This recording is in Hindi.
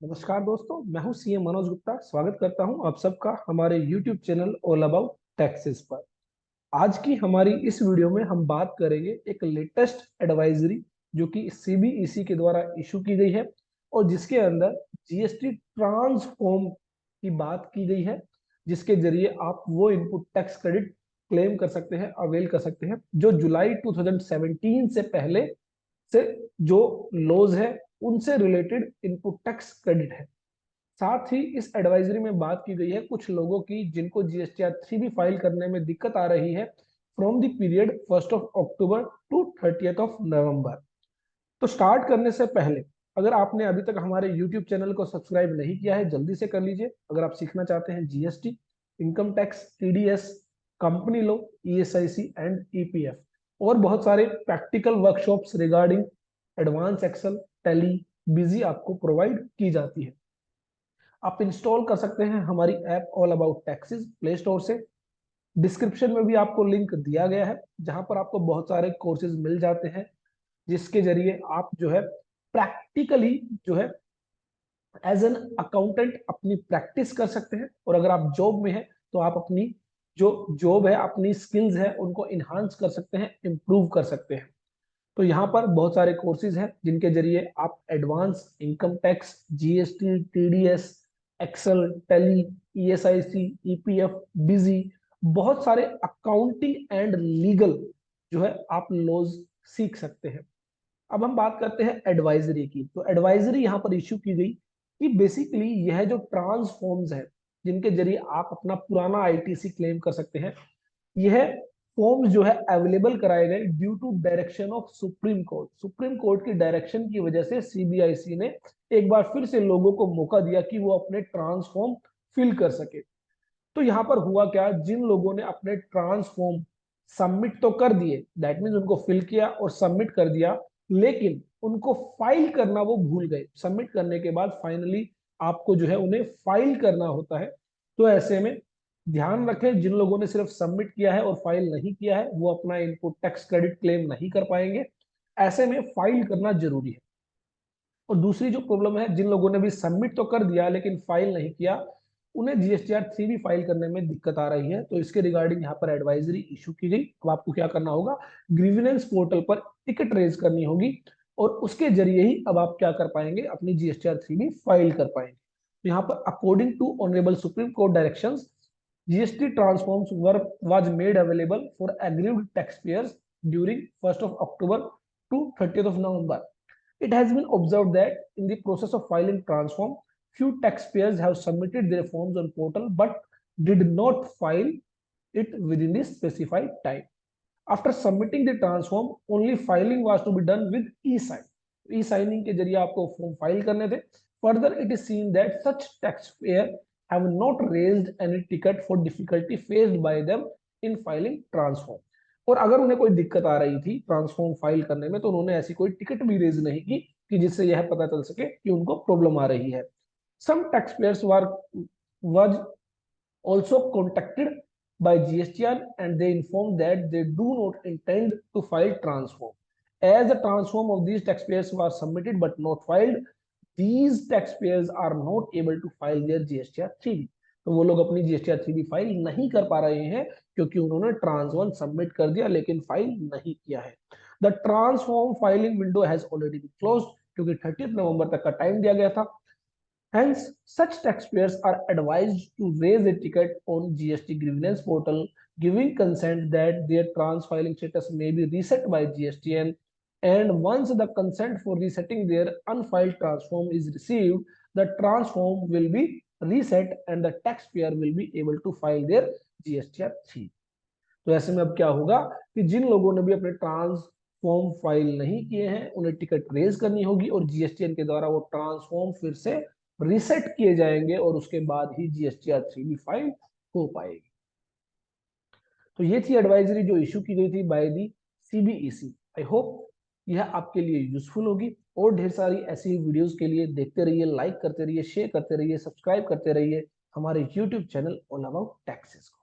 नमस्कार दोस्तों, मैं हूं सीएम मनोज गुप्ता। स्वागत करता हूं आप सबका हमारे YouTube channel all about taxes पर। आज की हमारी इस वीडियो में हम बात करेंगे एक लेटेस्ट एडवाइजरी जो कि सीबीईसी के द्वारा इशू की गई है और जिसके अंदर जीएसटी ट्रांसफॉर्म की बात की गई है, जिसके जरिए आप वो इनपुट टैक्स क्रेडिट क्लेम कर सकते हैं, अवेल कर सकते हैं, जो जुलाई 2017 से पहले से जो लॉज है उनसे रिलेटेड इनपुट टैक्स क्रेडिट है। साथ ही इस एडवाइजरी में बात की गई है कुछ लोगों की जिनको जीएसटीआर 3 फाइल करने में दिक्कत आ रही है from the period 1 October to 30 November. तो स्टार्ट करने से पहले, अगर आपने अभी तक हमारे यूट्यूब चैनल को सब्सक्राइब नहीं किया है, जल्दी से कर लीजिए। अगर आप सीखना चाहते हैं GST, income tax, TDS, company law, ESIC and EPF और बहुत सारे practical workshops regarding advance Excel, Tally, Busy आपको प्रोवाइड की जाती है। आप इंस्टॉल कर सकते हैं हमारी app all about taxes play store से। डिस्क्रिप्शन में भी आपको लिंक दिया गया है जहां पर आपको बहुत सारे कोर्सेज मिल जाते हैं, जिसके जरिए आप जो है प्रैक्टिकली जो है एज एन अकाउंटेंट अपनी प्रैक्टिस कर सकते हैं। और अगर आप जॉब में हैं तो आप अपनी जो जॉब है, अपनी स्किल्स है, उनको इन्हांस कर सकते हैं, इंप्रूव कर सकते हैं। तो यहाँ पर बहुत सारे कोर्सेज हैं जिनके जरिए आप advance income tax, GST, TDS, Excel, Tally, ESIC, EPF, Busy, बहुत सारे अकाउंटिंग एंड लीगल जो है आप लॉज सीख सकते हैं। अब हम बात करते हैं एडवाइजरी की। तो एडवाइजरी यहाँ पर इश्यू की गई कि बेसिकली यह जो ट्रांसफॉर्म्स है जिनके जरिए आप अपना पुराना आईटीसी क्लेम कर सकते हैं, यह फॉर्म्स जो है अवेलेबल कराए गए due to direction of supreme court. Supreme court की डायरेक्शन की वजह से सीबीआईसी ने एक बार फिर से लोगों को मौका दिया कि वो अपने ट्रांसफॉर्म फिल कर सके। तो यहां पर हुआ क्या, जिन लोगों ने अपने ट्रांसफॉर्म सबमिट तो कर दिए, दैट मीन उनको फिल किया और सबमिट कर दिया, लेकिन उनको फाइल करना वो भूल गए। सबमिट करने के बाद फाइनली आपको जो है उन्हें फाइल करना होता है। तो ऐसे में ध्यान रखें, जिन लोगों ने सिर्फ सबमिट किया है और फाइल नहीं किया है वो अपना इनपुट टैक्स क्रेडिट क्लेम नहीं कर पाएंगे। ऐसे में फाइल करना जरूरी है। और दूसरी जो प्रॉब्लम है, जिन लोगों ने भी सबमिट तो कर दिया लेकिन फाइल नहीं किया, उन्हें जीएसटीआर 3 भी फाइल करने में दिक्कत आ रही है। तो इसके रिगार्डिंग यहाँ पर एडवाइजरी इशू की गई। अब आपको क्या करना होगा, ग्रीविनेंस पोर्टल पर टिकट रेज करनी होगी और उसके जरिए ही अब आप क्या कर पाएंगे, अपनी जीएसटीआर 3 भी फाइल कर पाएंगे। तो यहाँ पर according to honourable supreme court directions, GST transforms were was made available for aggrieved tax payers during 1 October to 30 November. It has been observed that in the process of filing transform, few taxpayers have submitted their forms on portal but did not file it within the specified time. After submitting the transform, only filing was to be done with e-sign. E-signing के जरिए आपको फॉर्म फाइल करने थे। Further, it is seen that such taxpayer have not raised any ticket for difficulty faced by them in filing transform. और अगर उन्हें कोई दिक्कत आ रही थी ट्रांसफॉर्म फाइल करने में तो उन्होंने ऐसी कोई टिकट भी रेज नहीं की कि जिससे यह पता चल सके कि उनको प्रॉब्लम आ रही है। सम taxpayers was also contacted by GSTR and they informed that they do not intend to file transform. As the transform of these taxpayers was submitted but not filed, these taxpayers are not able to file their GSTR 3B. तो वो लोग अपनी GSTR 3B फाइल नहीं कर पा रहे हैं क्योंकि उन्होंने ट्रांसफॉर्म सबमिट कर दिया लेकिन फाइल नहीं किया है। The transform filing window has already been closed, क्योंकि 30 नवंबर तक का टाइम दिया गया था। Hence, such taxpayers are advised to raise a ticket on GST grievance portal, giving consent that their trans-filing status may be reset by GSTN. And once the consent for resetting their unfiled transform is received, the transform will be reset and the taxpayer will be able to file their GSTR 3. तो ऐसे में अब क्या होगा कि जिन लोगों ने भी अपने ट्रांसफॉर्म फाइल नहीं किए हैं उन्हें टिकट रेज करनी होगी और जीएसटीएन के द्वारा वो ट्रांसफॉर्म फिर से रिसेट किए जाएंगे और उसके बाद ही जीएसटीआर 3 भी फाइल हो पाएगी। तो ये थी एडवाइजरी जो इशू की गई थी by the CBEC. I hope यह आपके लिए यूजफुल होगी और ढेर सारी ऐसी वीडियोस के लिए देखते रहिए, लाइक करते रहिए, शेयर करते रहिए, सब्सक्राइब करते रहिए हमारे YouTube channel all about taxes को।